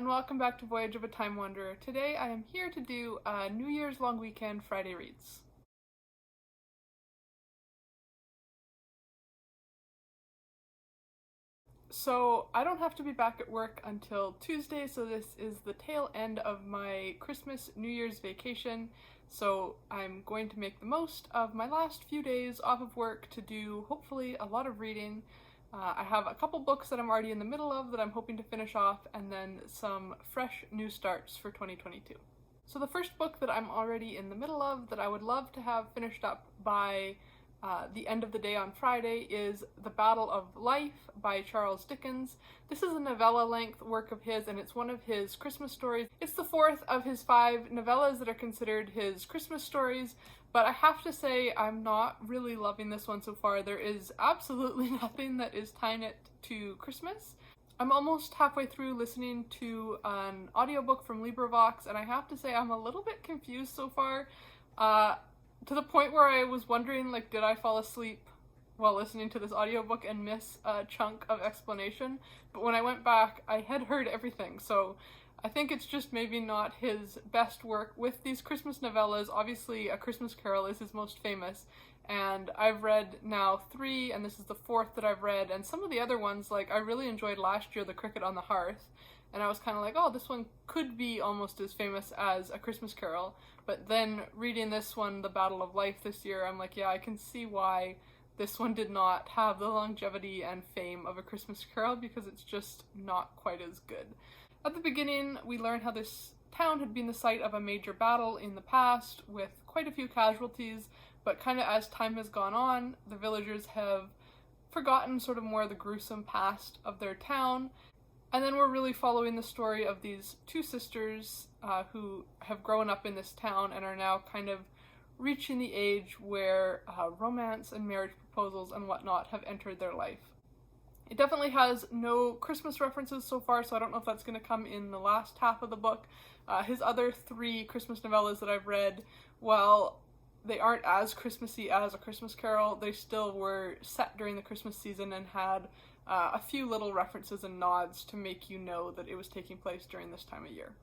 and welcome back to Voyage of a Time Wanderer. Today I am here to do a New Year's long weekend Friday reads. So I don't have to be back at work until Tuesday, so this is the tail end of my Christmas New Year's vacation. So I'm going to make the most of my last few days off of work to do hopefully a lot of reading. I have a couple books that I'm already in the middle of that I'm hoping to finish off, and then some fresh new starts for 2022. So the first book that I'm already in the middle of that I would love to have finished up by the end of the day on Friday is The Battle of Life by Charles Dickens. This is a novella-length work of his, and it's one of his Christmas stories. It's the fourth of his 5 novellas that are considered his Christmas stories, but I have to say I'm not really loving this one so far. There is absolutely nothing that is tying it to Christmas. I'm almost halfway through listening to an audiobook from LibriVox, and I have to say I'm a little bit confused so far. To the point where I was wondering, like, did I fall asleep while listening to this audiobook and miss a chunk of explanation? But when I went back, I had heard everything, so I think it's just maybe not his best work with these Christmas novellas. Obviously, A Christmas Carol is his most famous, and I've read now 3, and this is the 4th that I've read, and some of the other ones, like, I really enjoyed last year, The Cricket on the Hearth, and I was kind of like, oh, this one could be almost as famous as A Christmas Carol. But then reading this one, The Battle of Life, this year, I'm like, yeah, I can see why this one did not have the longevity and fame of A Christmas Carol, because it's just not quite as good. At the beginning, we learn how this town had been the site of a major battle in the past with quite a few casualties, but kind of as time has gone on, the villagers have forgotten sort of more of the gruesome past of their town. And then we're really following the story of these 2 sisters who have grown up in this town and are now kind of reaching the age where romance and marriage proposals and whatnot have entered their life. It definitely has no Christmas references so far, so I don't know if that's going to come in the last half of the book. His other 3 Christmas novellas that I've read, while they aren't as Christmassy as A Christmas Carol, they still were set during the Christmas season and had a few little references and nods to make you know that it was taking place during this time of year.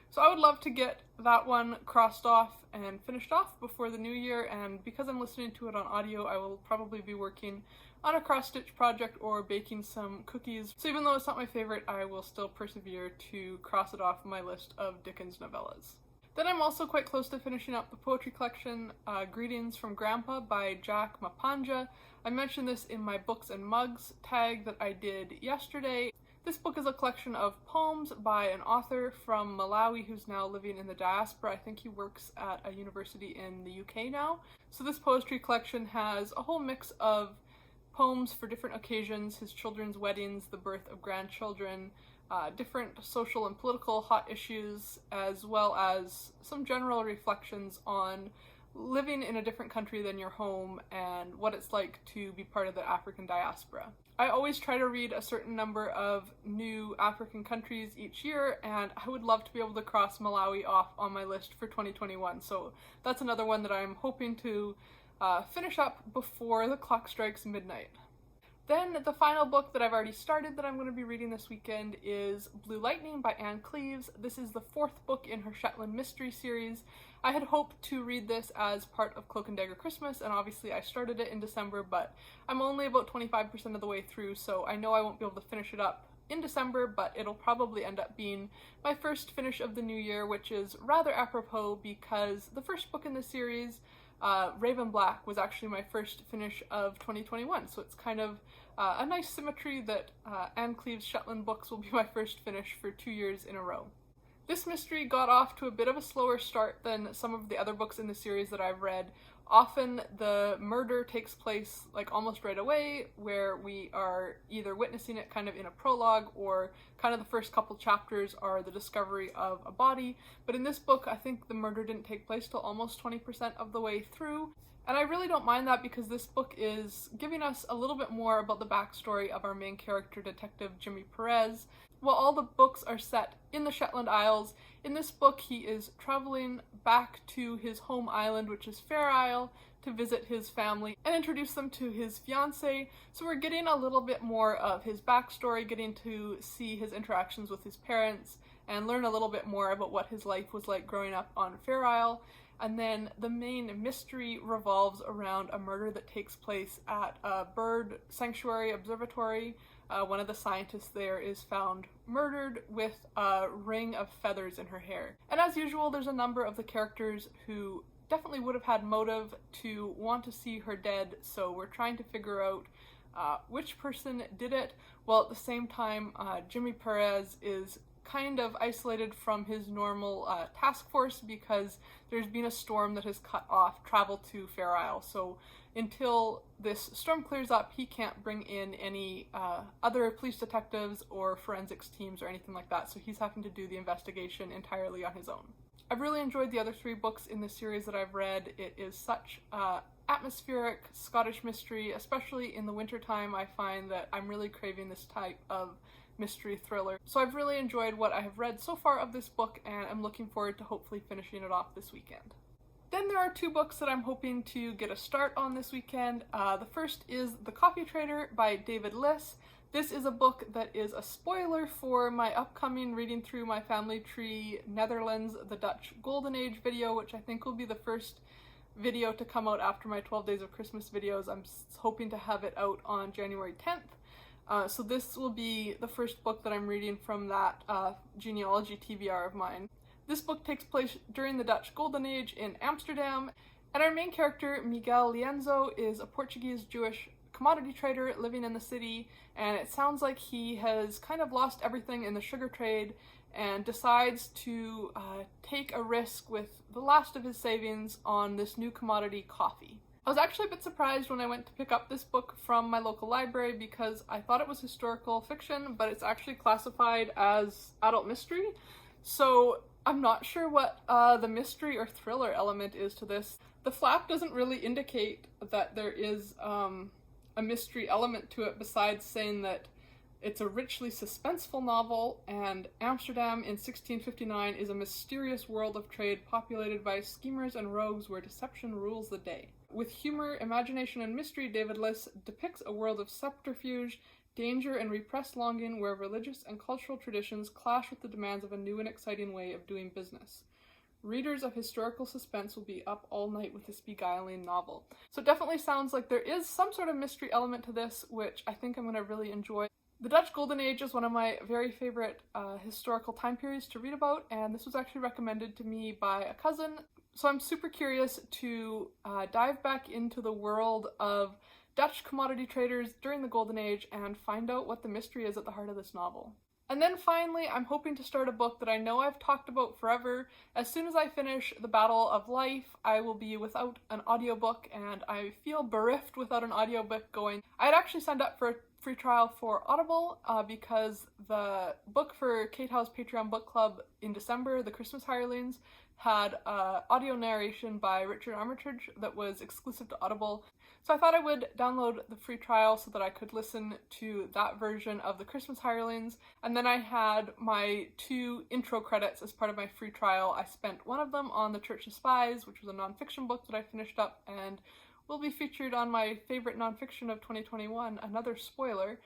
So I would love to get that one crossed off and finished off before the new year, and because I'm listening to it on audio, I will probably be working on a cross-stitch project or baking some cookies. So even though it's not my favorite, I will still persevere to cross it off my list of Dickens novellas. Then I'm also quite close to finishing up the poetry collection, Greetings from Grandpa by Jack Mapanje. I mentioned this in my books and mugs tag that I did yesterday. This book is a collection of poems by an author from Malawi who's now living in the diaspora. I think he works at a university in the UK now. So this poetry collection has a whole mix of poems for different occasions: his children's weddings, the birth of grandchildren, different social and political hot issues, as well as some general reflections on living in a different country than your home and what it's like to be part of the African diaspora. I always try to read a certain number of new African countries each year, and I would love to be able to cross Malawi off on my list for 2021, so that's another one that I'm hoping to finish up before the clock strikes midnight. Then the final book that I've already started that I'm going to be reading this weekend is Blue Lightning by Cleeves. This is the 4th book in her Shetland Mystery series. I had hoped to read this as part of Cloak and Dagger Christmas, and obviously I started it in December, but I'm only about 25% of the way through, so I know I won't be able to finish it up in December, but it'll probably end up being my first finish of the new year, which is rather apropos because the first book in the series, Raven Black, was actually my first finish of 2021, so it's kind of a nice symmetry that Cleeves' Shetland books will be my first finish for 2 years in a row. This mystery got off to a bit of a slower start than some of the other books in the series that I've read. Often the murder takes place like almost right away, where we are either witnessing it kind of in a prologue or kind of the first couple chapters are the discovery of a body. But in this book, I think the murder didn't take place till almost 20% of the way through. And I really don't mind that because this book is giving us a little bit more about the backstory of our main character, Detective Jimmy Perez. While all the books are set in the Shetland Isles, in this book he is traveling back to his home island, which is Fair Isle, to visit his family and introduce them to his fiancée. So we're getting a little bit more of his backstory, getting to see his interactions with his parents and learn a little bit more about what his life was like growing up on Fair Isle. And then the main mystery revolves around a murder that takes place at a bird sanctuary observatory. One of the scientists there is found murdered with a ring of feathers in her hair. And as usual, there's a number of the characters who definitely would have had motive to want to see her dead, so we're trying to figure out which person did it, while at the same time Jimmy Perez is kind of isolated from his normal task force because there's been a storm that has cut off travel to Fair Isle. So until this storm clears up, he can't bring in any other police detectives or forensics teams or anything like that, so he's having to do the investigation entirely on his own. I've really enjoyed the other 3 books in this series that I've read. It is such atmospheric Scottish mystery, especially in the wintertime. I find that I'm really craving this type of mystery thriller. So I've really enjoyed what I have read so far of this book, and I'm looking forward to hopefully finishing it off this weekend. Then there are 2 books that I'm hoping to get a start on this weekend. The first is The Coffee Trader by David Liss. This is a book that is a spoiler for my upcoming Reading Through My Family Tree Netherlands, the Dutch Golden Age video, which I think will be the first video to come out after my 12 Days of Christmas videos. I'm hoping to have it out on January 10th. So this will be the first book that I'm reading from that genealogy TBR of mine. This book takes place during the Dutch Golden Age in Amsterdam, and our main character, Miguel Lienzo, is a Portuguese Jewish commodity trader living in the city, and it sounds like he has kind of lost everything in the sugar trade and decides to take a risk with the last of his savings on this new commodity, coffee. I was actually a bit surprised when I went to pick up this book from my local library because I thought it was historical fiction, but it's actually classified as adult mystery. So I'm not sure what the mystery or thriller element is to this. The flap doesn't really indicate that there is a mystery element to it besides saying that it's a richly suspenseful novel, and Amsterdam in 1659 is a mysterious world of trade populated by schemers and rogues where deception rules the day. With humor, imagination, and mystery, David Liss depicts a world of subterfuge, danger, and repressed longing where religious and cultural traditions clash with the demands of a new and exciting way of doing business. Readers of historical suspense will be up all night with this beguiling novel. So it definitely sounds like there is some sort of mystery element to this, which I think I'm going to really enjoy. The Dutch Golden Age is one of my very favorite historical time periods to read about, and this was actually recommended to me by a cousin. So I'm super curious to dive back into the world of Dutch commodity traders during the Golden Age and find out what the mystery is at the heart of this novel. And then finally, I'm hoping to start a book that I know I've talked about forever. As soon as I finish The Battle of Life, I will be without an audiobook, and I feel bereft without an audiobook going. I had actually signed up for a free trial for Audible because the book for Kate Howe's Patreon book club in December, The Christmas Hirelings, had audio narration by Richard Armitage that was exclusive to Audible. So I thought I would download the free trial so that I could listen to that version of The Christmas Hirelings. And then I had my 2 intro credits as part of my free trial. I spent one of them on The Church of Spies, which was a nonfiction book that I finished up and will be featured on my favorite nonfiction of 2021, another spoiler.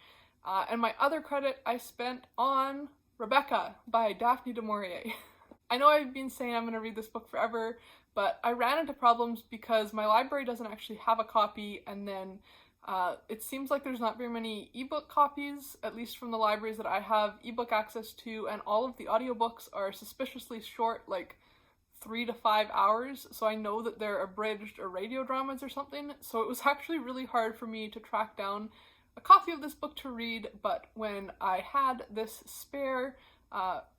And my other credit I spent on Rebecca by Daphne du Maurier. I know I've been saying I'm going to read this book forever, but I ran into problems because my library doesn't actually have a copy, and then it seems like there's not very many ebook copies, at least from the libraries that I have ebook access to, and all of the audiobooks are suspiciously short, like 3 to 5 hours, so I know that they're abridged or radio dramas or something, so it was actually really hard for me to track down a copy of this book to read. But when I had this spare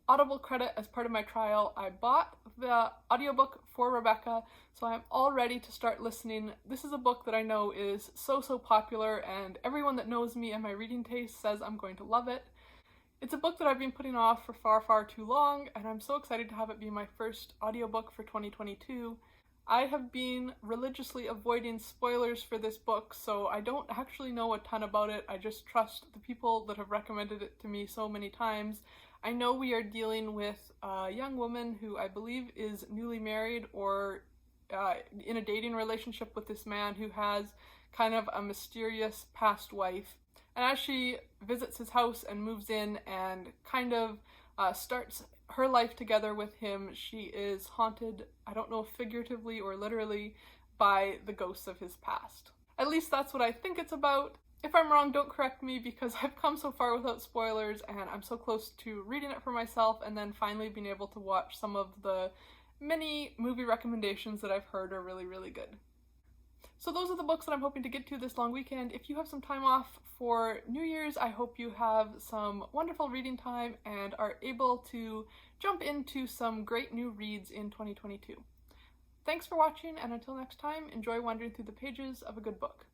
Audible credit as part of my trial, I bought the audiobook for Rebecca, so I'm all ready to start listening. This is a book that I know is so popular, and everyone that knows me and my reading taste says I'm going to love it. It's a book that I've been putting off for far too long, and I'm so excited to have it be my first audiobook for 2022. I have been religiously avoiding spoilers for this book, so I don't actually know a ton about it. I just trust the people that have recommended it to me so many times. I know we are dealing with a young woman who I believe is newly married or in a dating relationship with this man who has kind of a mysterious past wife. And as she visits his house and moves in and kind of starts her life together with him, she is haunted, I don't know if figuratively or literally, by the ghosts of his past. At least that's what I think it's about. If I'm wrong, don't correct me, because I've come so far without spoilers and I'm so close to reading it for myself and then finally being able to watch some of the many movie recommendations that I've heard are really, really good. So those are the books that I'm hoping to get to this long weekend. If you have some time off for New Year's, I hope you have some wonderful reading time and are able to jump into some great new reads in 2022. Thanks for watching, and until next time, enjoy wandering through the pages of a good book.